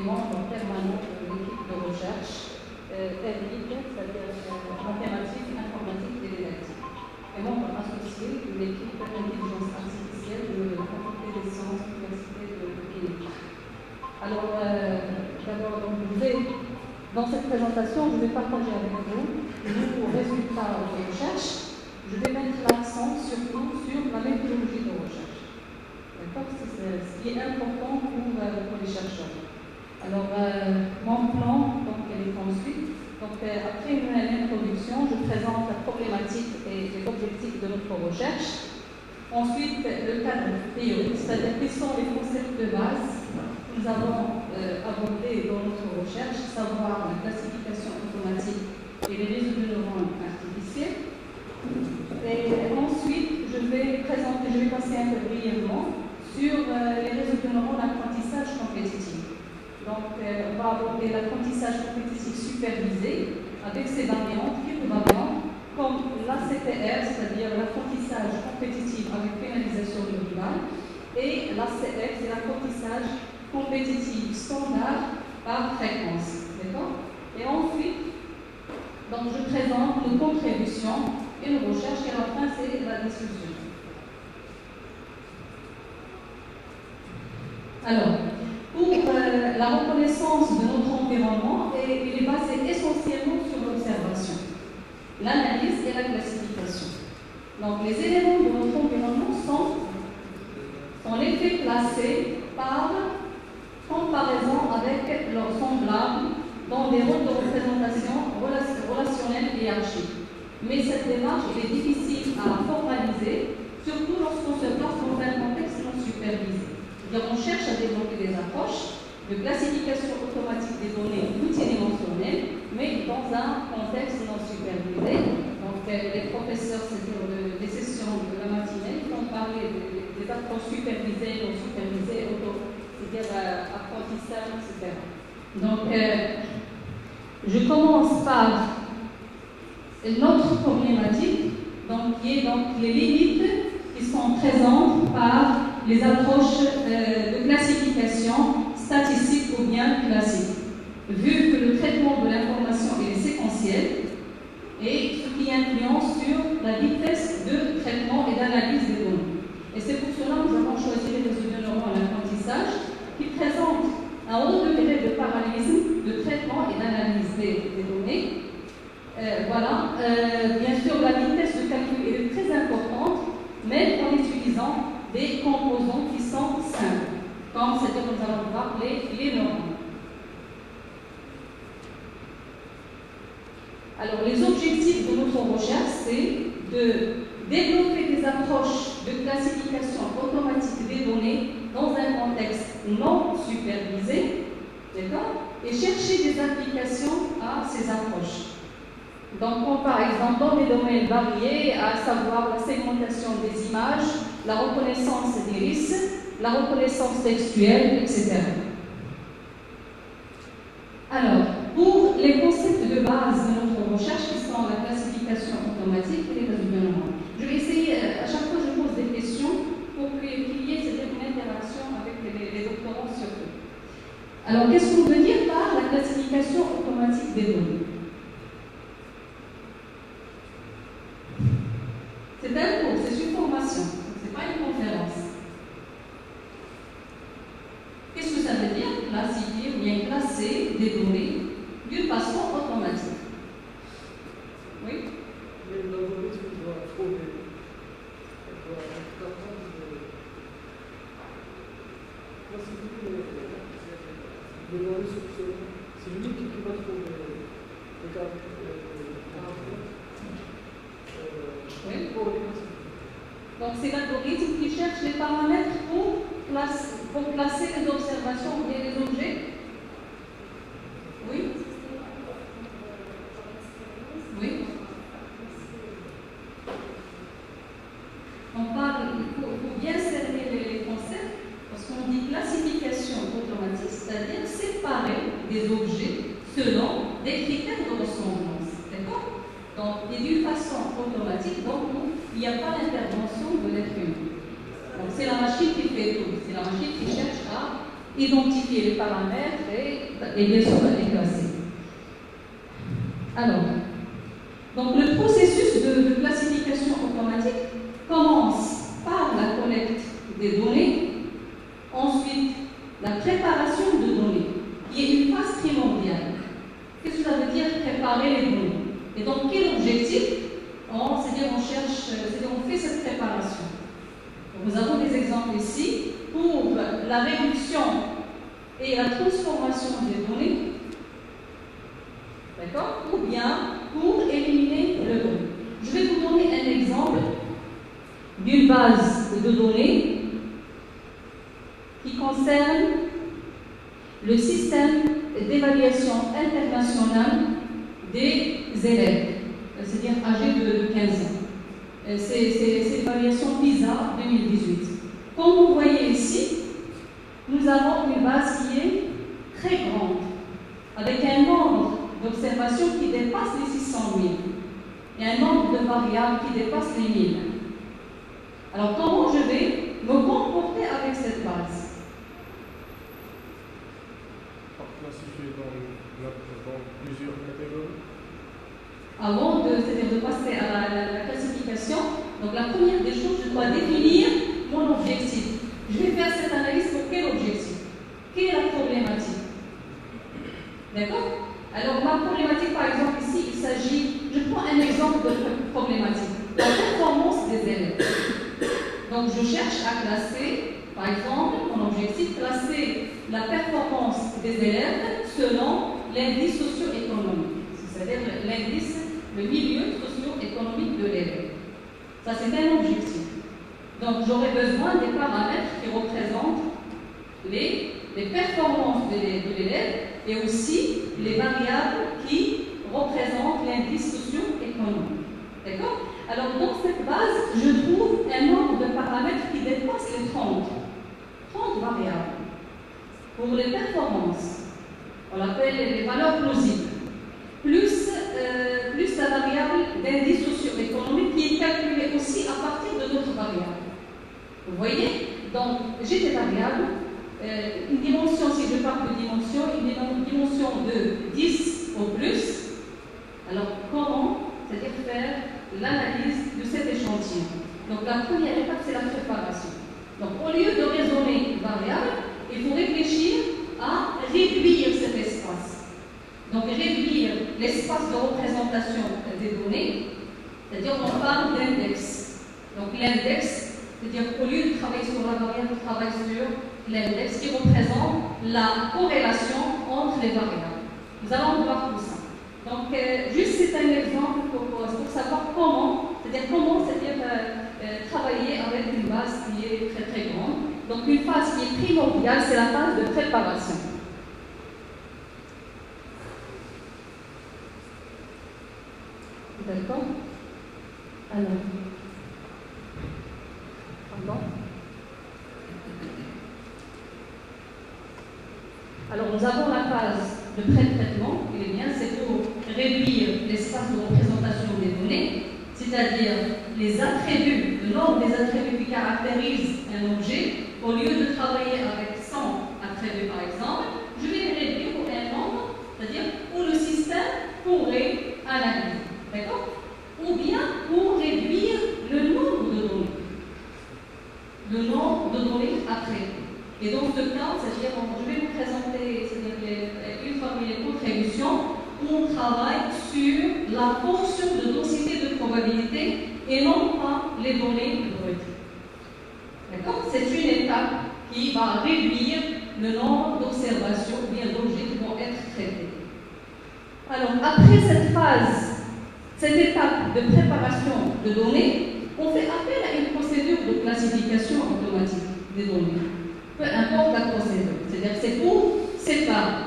et membre permanent de l'équipe de recherche TERLIC, c'est-à-dire mathématiques, informatique et didactique, et membre associé de l'équipe d'intelligence artificielle de la faculté des sciences de l'Université de Québec. Alors, d'abord, dans cette présentation, je vais partager avec vous nos résultats de recherche. Je vais mettre l'accent surtout sur la méthodologie de recherche. D'accord? C'est ce qui est important pour les chercheurs. Alors, mon plan, donc, elle est ensuite. Donc, après une introduction, je présente la problématique et les objectifs de notre recherche. Ensuite, le cadre théorique, c'est-à-dire quels sont les concepts de base que nous avons abordés dans notre recherche, savoir la classification automatique et les réseaux de neurones artificiels. Et ensuite, je vais passer un peu brièvement sur les réseaux de neurones d'apprentissage compétitif. Donc, on va aborder l'apprentissage compétitif supervisé avec ses variantes, quelques variantes, comme l'ACPR, c'est-à-dire l'apprentissage compétitif avec pénalisation du rival, et l'ACF, c'est l'apprentissage compétitif standard par fréquence. D'accord? Et ensuite, donc, je présente nos contributions et nos recherches, et à la fin, c'est la discussion. Alors, pour la reconnaissance de notre environnement, il est basé essentiellement sur l'observation, l'analyse et la classification. Donc, les éléments de notre environnement sont les faits placés par comparaison avec leurs semblables dans des rôles de représentation relationnelle et hiérarchique. Mais cette démarche est difficile à formaliser, surtout lorsqu'on se place dans un contexte non supervisé. On cherche à développer des approches de classification automatique des données multidimensionnelles, mais dans un contexte non supervisé. Donc, les professeurs, c'était les sessions de la matinée, qui ont parlé des approches supervisées, non supervisées, c'est-à-dire apprentissage, etc. Donc, je commence par notre problématique, donc, qui est donc les limites qui sont présentes par les approches de classification statistique ou bien classique, vu que le traitement de l'information est séquentiel et ce qui influence sur la vitesse de traitement et d'analyse des données. Et c'est pour cela que nous avons choisi les réseaux de neurones à l'apprentissage qui présentent un haut degré de parallélisme, de traitement et d'analyse des données. Voilà, bien sûr, la vitesse de calcul est très importante, même en utilisant des composants qui sont simples, comme ce que nous allons voir les neurones. Alors, les objectifs de notre recherche, c'est de développer des approches de classification automatique des données dans un contexte non supervisé, d'accord, et chercher des applications à ces approches. Donc, comme par exemple dans des domaines variés, à savoir la segmentation des images, la reconnaissance d'iris, la reconnaissance textuelle, etc. Alors, pour les concepts de base de notre recherche, qui sont la classification automatique et les réseaux de neurones, je vais essayer, à chaque fois je pose des questions pour qu'il y ait cette interaction avec les doctorants surtout. Alors, qu'est-ce qu'on veut dire par la classification automatique des données? C'est un cours, c'est une formation, ce n'est pas une conférence. Qu'est-ce que ça veut dire? Classifier ou bien classer des données d'une façon automatique. Oui? L'algorithme doit trouver, doit être capable de classifier les données soupçonnées. C'est lui qui va trouver les caractères. Oui. Donc c'est l'algorithme qui cherche les paramètres pour placer les observations et les objets. Oui. Oui. On parle, il faut bien cerner les concepts, parce qu'on dit classification automatique, c'est-à-dire séparer des objets selon des critères de ressemblance. D'accord? Donc, et d'une façon automatique, donc il n'y a pas d'intervention de l'être humain. Donc, c'est la machine qui fait tout. C'est la machine qui cherche à identifier les paramètres et bien sûr les classer. Alors, donc le processus de classification automatique commence par la collecte des données, ensuite la préparation de données, qui est une phase primordiale. Qu'est-ce que ça veut dire préparer les données? Et donc quel objectif? C'est-à-dire on fait cette préparation. Donc, nous avons des exemples ici pour la réduction et la transformation des données, d'accord? Ou bien pour éliminer le données. Je vais vous donner un exemple d'une base de données qui concerne le système d'évaluation internationale des élèves, c'est-à-dire âgés de 15 ans. C'est l'évaluation PISA 2018. Comme vous voyez ici, nous avons une base qui est très grande, avec un nombre d'observations qui dépasse les 600 000 et un nombre de variables qui dépasse les 1000. Alors, comment je vais me comporter avec cette base? Classifié dans plusieurs catégories. Avant de passer à la classification, donc la première des choses, je dois définir mon objectif. Je vais faire cette analyse pour quel objectif? Quelle est la problématique? D'accord? Alors, ma problématique, par exemple, ici, il s'agit, je prends un exemple de problématique, la performance des élèves. Donc, je cherche à classer, par exemple, mon objectif, classer la performance des élèves selon l'indice socio-économique, c'est-à-dire l'indice, le milieu socio-économique de l'élève. Ça, c'est un objectif. Donc, j'aurai besoin des paramètres qui représentent les performances de l'élève et aussi les variables qui représentent l'indice socio-économique. D'accord? Alors, dans cette base, je trouve un nombre de paramètres qui dépasse les 30 variables. Pour les performances, on l'appelle les valeurs plausibles, plus la variable d'indice socio-économique qui est calculée aussi à partir de d'autres variables. Vous voyez? Donc, j'ai des variables, une dimension, si je parle de dimension, une dimension de 10 au plus. Alors, comment? C'est-à-dire faire l'analyse de cet échantillon. Donc, la première étape, c'est la préparation. Donc, au lieu de raisonner variable, il faut réfléchir à réduire cet espace. Donc, réduire l'espace de représentation des données, c'est-à-dire on parle d'index. Donc, l'index, c'est-à-dire qu'au lieu de travailler sur la variable, on travaille sur l'index qui représente la corrélation entre les variables. Nous allons voir tout ça. Donc, juste c'est un exemple pour savoir comment, travailler avec une base qui est très très grande. Donc, une phase qui est primordiale, c'est la phase de préparation. D'accord? Alors, pardon. Alors, nous avons la phase de pré-traitement, c'est pour réduire l'espace de représentation des données, c'est-à-dire les attributs, le nombre des attributs qui caractérisent un objet. Au lieu de travailler avec 100 attributs, par exemple, je vais les réduire pour un nombre, c'est-à-dire où le système pourrait analyser. D'accord? Ou bien pour réduire le nombre de données. Le nombre de données à traiter. Et dans ce cas, c'est-à-dire, je vais vous présenter une fois les contributions où on travaille sur la fonction de densité de probabilité et non pas les données brutes. D'accord? C'est une étape qui va réduire le nombre d'observations ou bien d'objets qui vont être traités. Alors, après cette étape de préparation de données, on fait appel à une procédure de classification automatique des données. Peu importe la procédure, c'est-à-dire c'est pour séparer.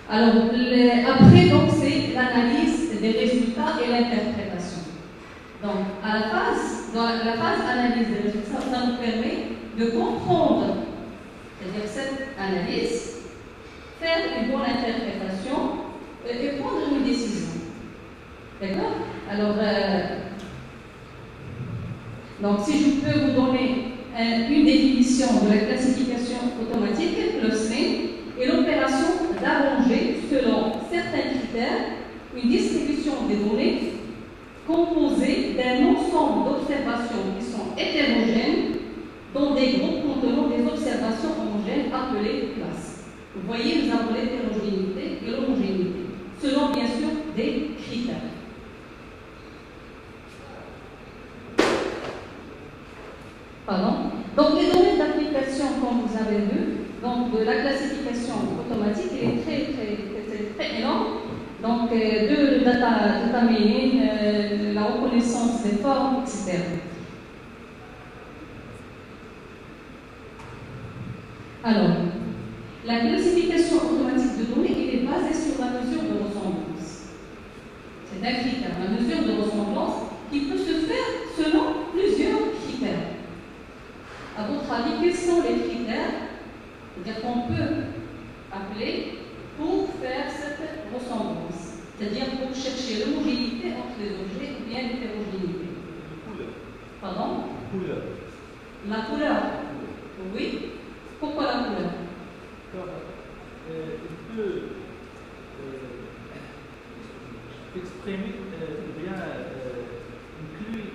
Alors, après, donc, c'est l'analyse des résultats et l'interprétation. Donc, dans la phase analyse des résultats, ça nous permet de comprendre, c'est-à-dire cette analyse, faire une bonne interprétation et prendre une décision. D'accord? Alors, donc, si je peux vous donner une définition de la classification automatique, le SNE, une distribution des données composée d'un ensemble d'observations qui sont hétérogènes dans des groupes contenant des observations homogènes appelées classes. Vous voyez, nous avons l'hétérogénéité et l'homogénéité, selon bien sûr des critères. Pardon. Donc les données d'application, comme vous avez vu, donc de la classification automatique, elle est très énorme. Donc de data mining, la reconnaissance des formes, etc. Alors, la classification automatique de données, elle est basée sur la mesure de ressemblance. C'est un critère, la mesure de ressemblance qui peut se faire selon plusieurs critères. À votre avis, quels sont les critères qu'on peut appeler pour faire cette ressemblance? C'est-à-dire pour chercher l'homogénéité entre les objets ou bien l'hétérogénéité. Pardon? Couleur. La couleur. Oui. Pourquoi la couleur? Il peut exprimer ou bien inclure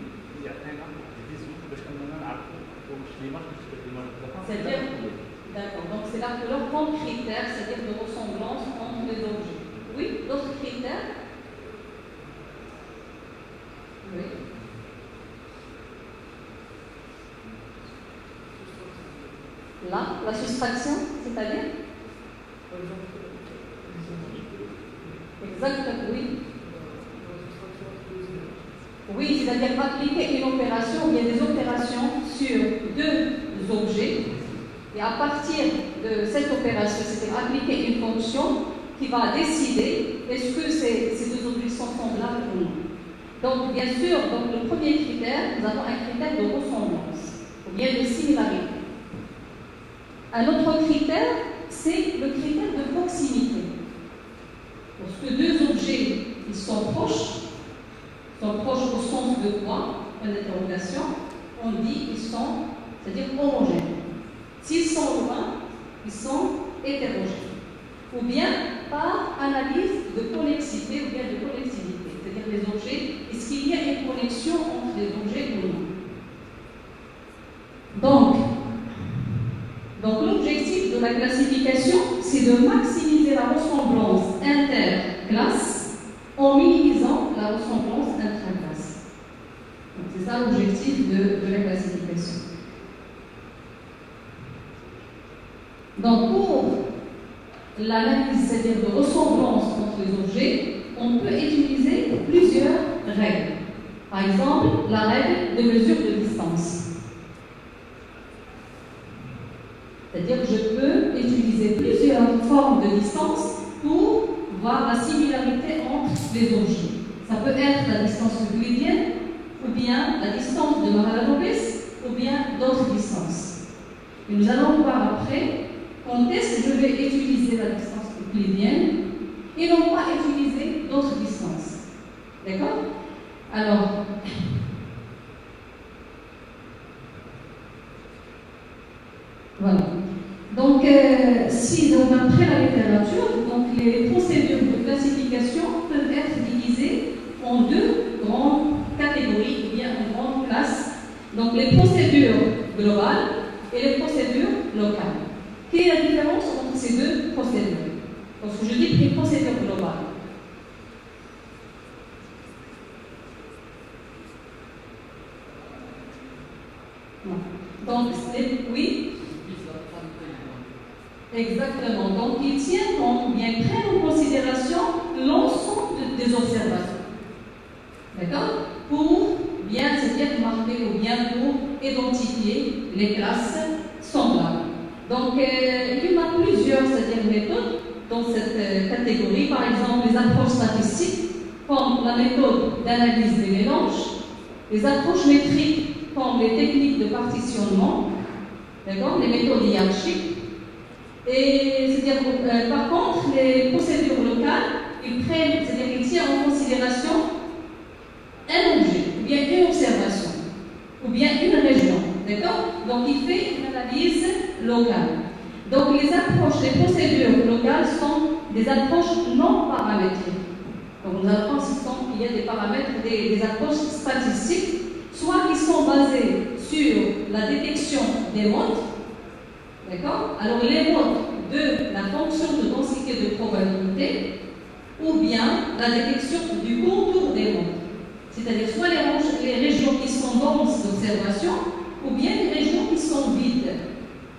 c'est-à-dire, d'accord, donc c'est la couleur comme critère, c'est-à-dire de ressemblance entre les objets. Oui, d'autres critères? Oui. Là, la soustraction, c'est-à-dire? Exactement, oui. Oui, c'est-à-dire appliquer une opération, il y a des opérations sur deux objets, et à partir de cette opération, c'est-à-dire appliquer une fonction qui va décider est-ce que ces deux objets sont semblables ou non. Donc, bien sûr, donc, le premier critère, nous avons un critère de ressemblance, ou bien de similarité. Un autre critère, c'est le critère de proximité. Lorsque deux objets ils sont proches au sens de quoi, en interrogation, on dit ils sont, c'est-à-dire homogènes. S'ils sont loin, ils sont hétérogènes. Ou bien par analyse de connexité ou bien de connectivité, c'est-à-dire les objets, est-ce qu'il y a une connexion entre les objets ou non. Donc l'objectif de la classification, c'est de maximiser la ressemblance inter-classe en minimisant la ressemblance intra-classe. Donc c'est ça l'objectif de la classification. Donc pour l'analyse, c'est-à-dire de ressemblance entre les objets, on peut utiliser plusieurs règles. Par exemple, la règle de mesure de distance. C'est-à-dire que je peux utiliser plusieurs formes de distance pour voir la similarité entre les objets. Ça peut être la distance euclidienne, ou bien la distance de Mahalanobis, ou bien d'autres distances. Et nous allons voir après quand est-ce que je vais utiliser la distance euclidienne et non pas utiliser d'autres distances. D'accord? Alors, voilà. Donc, d'après la littérature, donc, les procédures de classification peuvent être divisées en deux grandes catégories, ou bien en grandes classes. Donc, les procédures globales et les procédures locales. Quelle est la différence entre ces deux procédures? Lorsque je dis une procédure globale, donc, oui. Exactement. Donc, il tient compte, bien prennent en considération l'ensemble des observations. D'accord? Pour bien, c'est-à-dire marquer ou bien pour identifier les classes semblables. Donc, il y en a plusieurs, c'est-à-dire méthodes dans cette catégorie. Par exemple, les approches statistiques, comme la méthode d'analyse des mélanges, les approches métriques, comme les techniques de partitionnement, d'accord, les méthodes hiérarchiques. Et c'est-à-dire, par contre, les procédures locales, ils prennent, c'est-à-dire qu'ils tiennent en considération un objet, ou bien une observation, ou bien une région, d'accord? Donc, il fait une analyse locale. Donc, les procédures locales sont des approches non paramétriques. Donc nous avons qu'il y a des paramètres, des approches statistiques, soit qui sont basées sur la détection des modes, d'accord? Alors les modes de la fonction de densité de probabilité, ou bien la détection du contour des modes. C'est-à-dire soit les régions qui sont denses d'observation, ou bien les régions qui sont vides.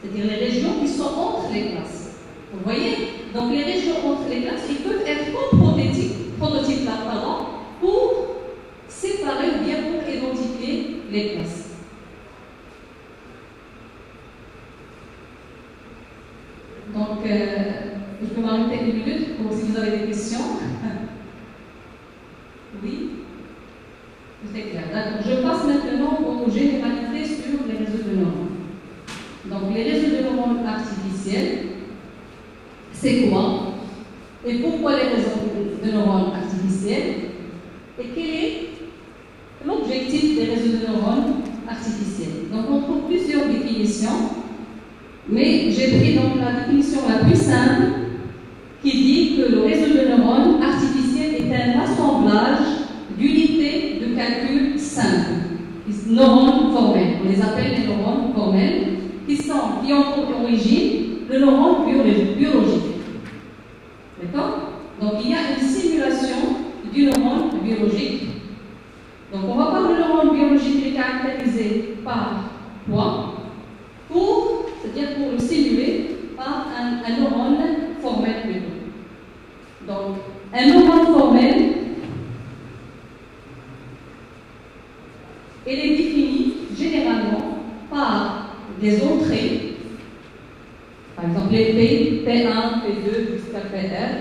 C'est-à-dire les régions qui sont entre les classes. Vous voyez? Donc les régions entre les classes, ils peuvent être comme prototypes là, pardon, pour séparer ou bien pour identifier les classes. Donc, je peux m'arrêter une minute pour si vous avez des questions. Oui? C'est clair. D'accord. Je passe maintenant aux généralités sur les réseaux de neurones. Donc, les réseaux de neurones artificiels, c'est quoi? Et pourquoi les réseaux de neurones artificiels? Et quel est l'objectif des réseaux de neurones artificiels? Donc, on trouve plusieurs définitions, mais j'ai pris donc la définition la plus simple qui dit que le réseau de neurones artificiels est un assemblage d'unités de calcul simples, neurones formels. On les appelle les neurones formels, qui ont pour origine le neurone biologique. D'accord? Donc il y a une simulation du neurone biologique. Donc on va voir le neurone biologique est caractérisé par quoi? C'est-à-dire pour le simuler par un neurone formel plutôt. Donc un neurone formel, il est défini généralement par des entrées, par exemple les P1, P2 jusqu'à PR,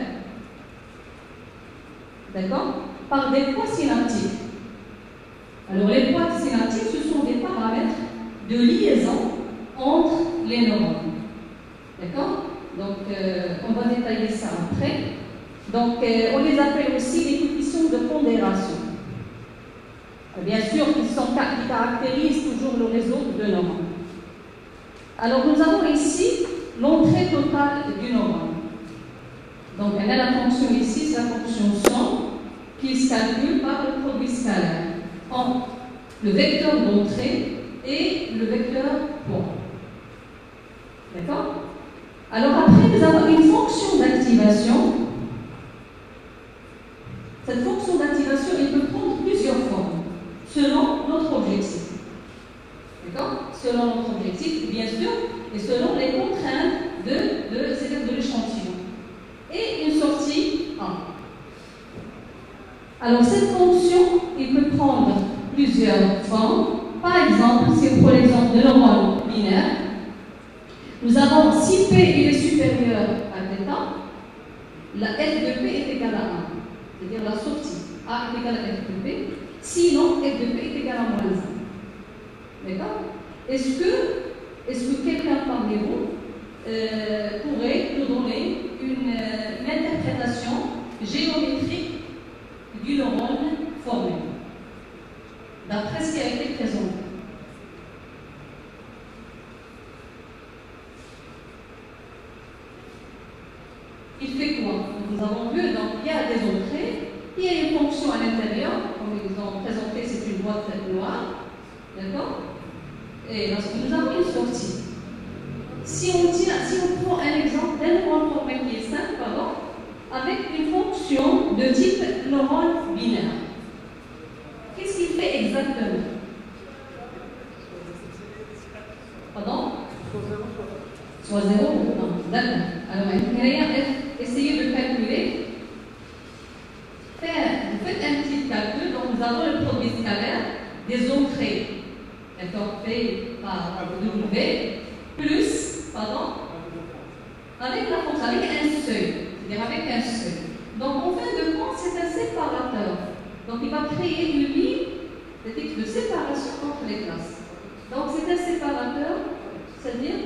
d'accord? Par des poids synaptiques. Alors les poids synaptiques, ce sont des paramètres de liaison entre les neurones. D'accord? Donc on va détailler ça après. Donc on les appelle aussi les coefficients de pondération. Bien sûr, qui caractérisent toujours le réseau de neurones. Alors nous avons ici l'entrée totale du neurone. Donc elle a la fonction ici, c'est la fonction somme qui se calcule par le produit scalaire entre le vecteur d'entrée et le vecteur point. D'accord? Alors après, nous avons une fonction d'activation. Cette fonction d'activation, elle peut prendre plusieurs formes, selon notre objectif. D'accord? Selon notre objectif, bien sûr, et selon les contraintes de l'échantillon. Et une sortie A. Alors cette fonction, il peut prendre plusieurs formes. Par exemple, si on prend l'exemple de neurone binaire, nous avons si P est supérieur à θ, la f de P est égale à 1, c'est-à-dire la sortie A est égale à f de P, sinon f de P est égale à moins 1. D'accord? Est-ce que quelqu'un parmi vous pourrait nous donner une interprétation géométrique du neurone formel, d'après ce qui a été présenté? Il fait quoi? Nous avons vu, donc il y a des entrées, il y a une fonction à l'intérieur, comme ils ont présenté, c'est une boîte noire, d'accord? Et lorsque nous avons une sortie, si on prend un exemple d'un neurone formel qui est simple, pardon, avec une fonction de type neurone binaire, qu'est-ce qu'il fait exactement? Pardon? Soit 0 ou 1. D'accord. Alors, essayez de calculer. Vous faites un petit calcul, donc nous avons le produit scalaire des entrées. D'accord? P par W, plus, pardon, avec la fonction, avec un seuil. C'est-à-dire avec un seuil. Donc, en fin de compte, c'est un séparateur. Donc, il va créer une ligne de séparation entre les classes. Donc, c'est un séparateur, c'est-à-dire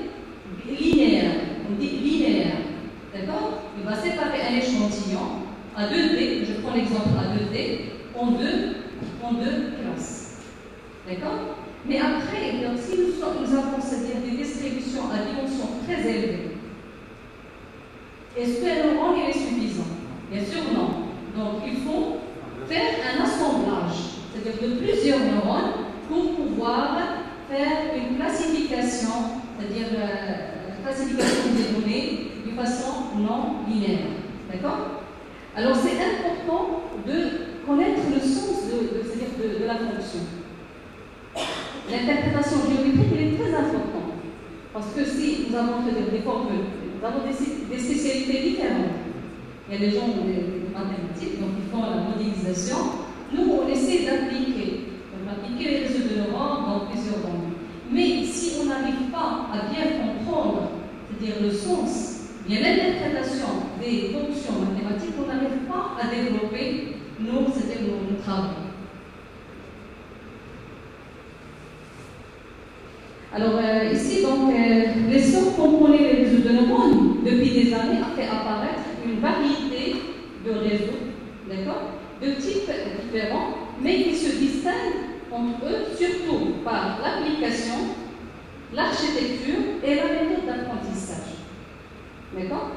linéaire. On dit linéaire. D'accord? Il va séparer un échantillon à 2D, je prends l'exemple à 2D, en deux classes. D'accord? Mais après, donc, si nous avons, c'est-à-dire des distributions à dimension très élevée, est-ce qu'un neurone est suffisant? Bien sûr, non. Donc, il faut de plusieurs neurones pour pouvoir faire une classification, c'est-à-dire classification des données de façon non linéaire. D'accord? Alors c'est important de connaître le sens de la fonction. L'interprétation géométrique elle est très importante parce que si nous avons des formules, nous avons des spécialités différentes. Il y a des gens des mathématiques, donc ils font la modélisation. Nous, on essaie d'appliquer les réseaux de neurones dans plusieurs domaines. Mais si on n'arrive pas à bien comprendre, c'est-à-dire le sens, bien l'interprétation des fonctions mathématiques, on n'arrive pas à développer nos travaux. Alors ici, donc, l'essor qu'on connaît les réseaux de neurones depuis des années a fait apparaître une variété de réseaux, d'accord, de types différents, mais qui se distinguent entre eux surtout par l'application, l'architecture et la méthode d'apprentissage. D'accord?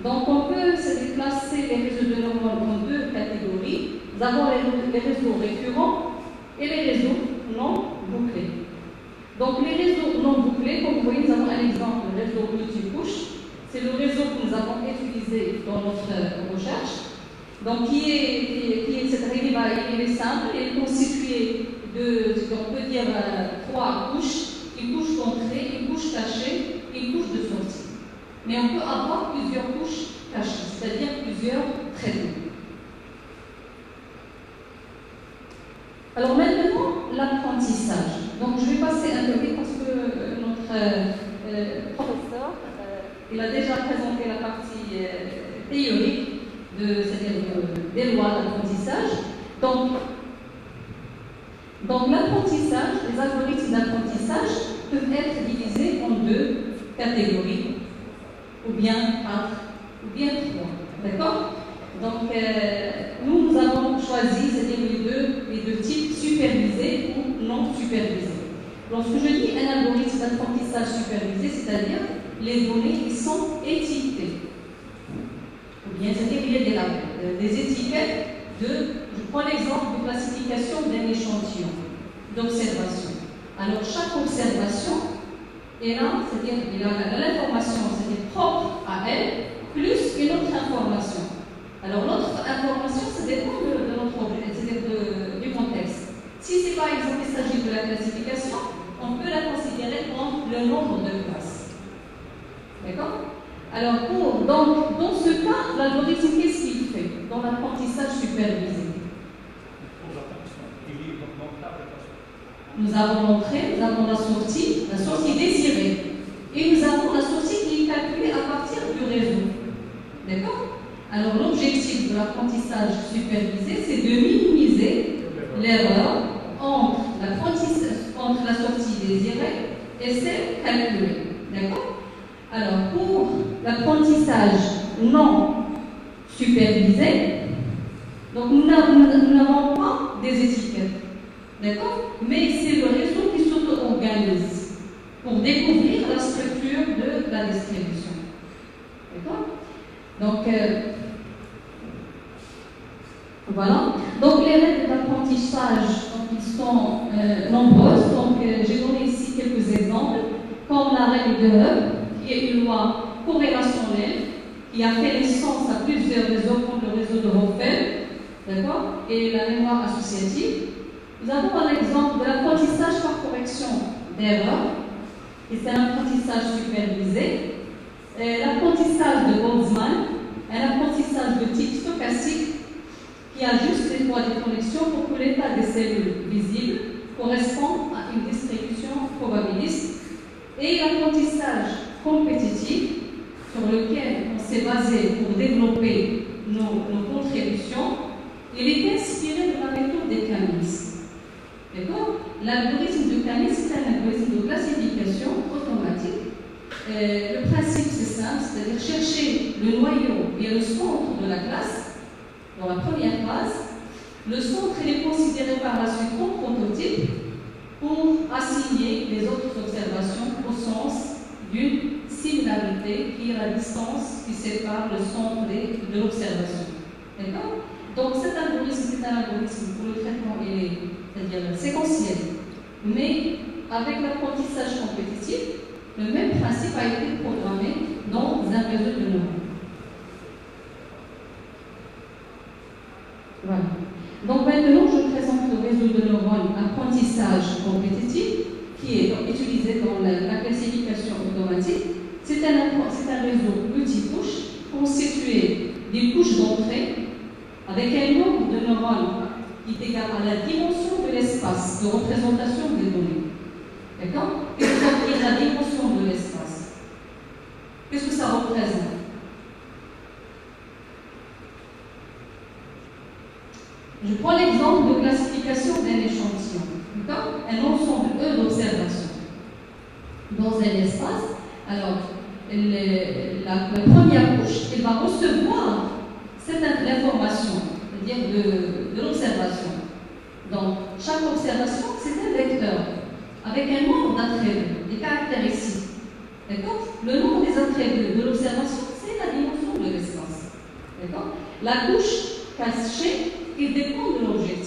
Donc on peut se classer les réseaux de neurones en deux catégories. Nous avons les réseaux récurrents et les réseaux non bouclés. Donc les réseaux non bouclés, comme vous voyez, nous avons un exemple, le réseau multicouche. C'est le réseau que nous avons utilisé dans notre recherche. Donc il est simple, il est constitué de, on peut dire, 3 couches, une couche d'entrée, une couche cachée, une couche de sortie. Mais on peut avoir plusieurs couches cachées, c'est-à-dire plusieurs traitements. Alors maintenant, l'apprentissage. Donc je vais passer un peu vite parce que notre professeur, il a déjà présenté la partie théorique, c'est-à-dire des lois d'apprentissage. Donc l'apprentissage, les algorithmes d'apprentissage peuvent être divisés en deux catégories, ou bien 4, ou bien 3. D'accord? Donc nous avons choisi, c'est-à-dire les deux types, supervisés ou non supervisés. Lorsque je dis un algorithme d'apprentissage supervisé, c'est-à-dire les données qui sont étiquetées. Ou bien, c'est-à-dire qu'il y a des labels, des étiquettes je prends l'exemple de classification d'un échantillon, d'observation. Alors, chaque observation est là, c'est-à-dire il a l'information, c'est-à-dire propre à elle, plus une autre information. Alors, l'autre information, ça dépend de notre objet, c'est-à-dire du contexte. Si c'est par exemple, il s'agit de la classification, on peut la considérer comme le nombre de classes. D'accord? Alors, dans ce cas, l'algorithme, qu'est-ce qu'il fait dans l'apprentissage supervisé? Nous avons montré, nous avons la sortie désirée. Et nous avons la sortie qui est calculée à partir du réseau. D'accord? Alors, l'objectif de l'apprentissage supervisé, c'est de minimiser l'erreur entre la sortie désirée et celle calculée. D'accord? Alors, pour l'apprentissage non supervisé, donc nous n'avons pas des étiquettes, d'accord? Mais c'est le réseau qui s'auto-organise pour découvrir la structure de la distribution, d'accord? Donc, voilà. Donc, les règles d'apprentissage, ils sont nombreuses. Donc, j'ai donné ici quelques exemples, comme la règle de Hub, qui est une loi corrélationnelle qui a fait naissance à plusieurs réseaux comme le réseau de Hoffel, d'accord, et la mémoire associative. Nous avons un exemple de l'apprentissage par correction d'erreurs, et c'est un apprentissage supervisé. L'apprentissage de Boltzmann, un apprentissage de type stochastique qui ajuste les poids des connexions pour que l'état des cellules visibles corresponde à une distribution probabiliste. Et l'apprentissage compétitif, sur lequel on s'est basé pour développer nos contributions, il est inspiré de la méthode des Canis. D'accord? L'algorithme de Canis, c'est un algorithme de classification automatique. Le principe, c'est simple, c'est-à-dire chercher le noyau et le centre de la classe dans la première phase. Le centre, il est considéré par la suite comme prototype pour assigner les autres observations au sens d'une similarité qui est la distance qui sépare le centre de l'observation. D'accord? Donc cet algorithme, c'est un algorithme pour le traitement, il est dire, séquentiel. Mais avec l'apprentissage compétitif, le même principe a été programmé dans un réseau de neurones. Voilà. Donc maintenant, je présente le réseau de neurones apprentissage compétitif qui est utilisé dans la classification automatique. C'est un réseau multicouche constitué des couches d'entrée avec un nombre de neurones qui est égal à la dimension de l'espace de représentation des données. D'accord? Qu'est-ce que ça veut dire la dimension de l'espace? Qu'est-ce que ça représente? Je prends l'exemple de classification d'un échantillon. D'accord? Un ensemble d'observations dans un espace. Alors, la première couche, elle va recevoir cette information, c'est-à-dire de l'observation. Donc, chaque observation, c'est un vecteur avec un nombre d'attributs, des caractéristiques. D'accord? Le nombre des attributs de l'observation, c'est la dimension de l'espace. D'accord? La couche cachée, il dépend de l'objet.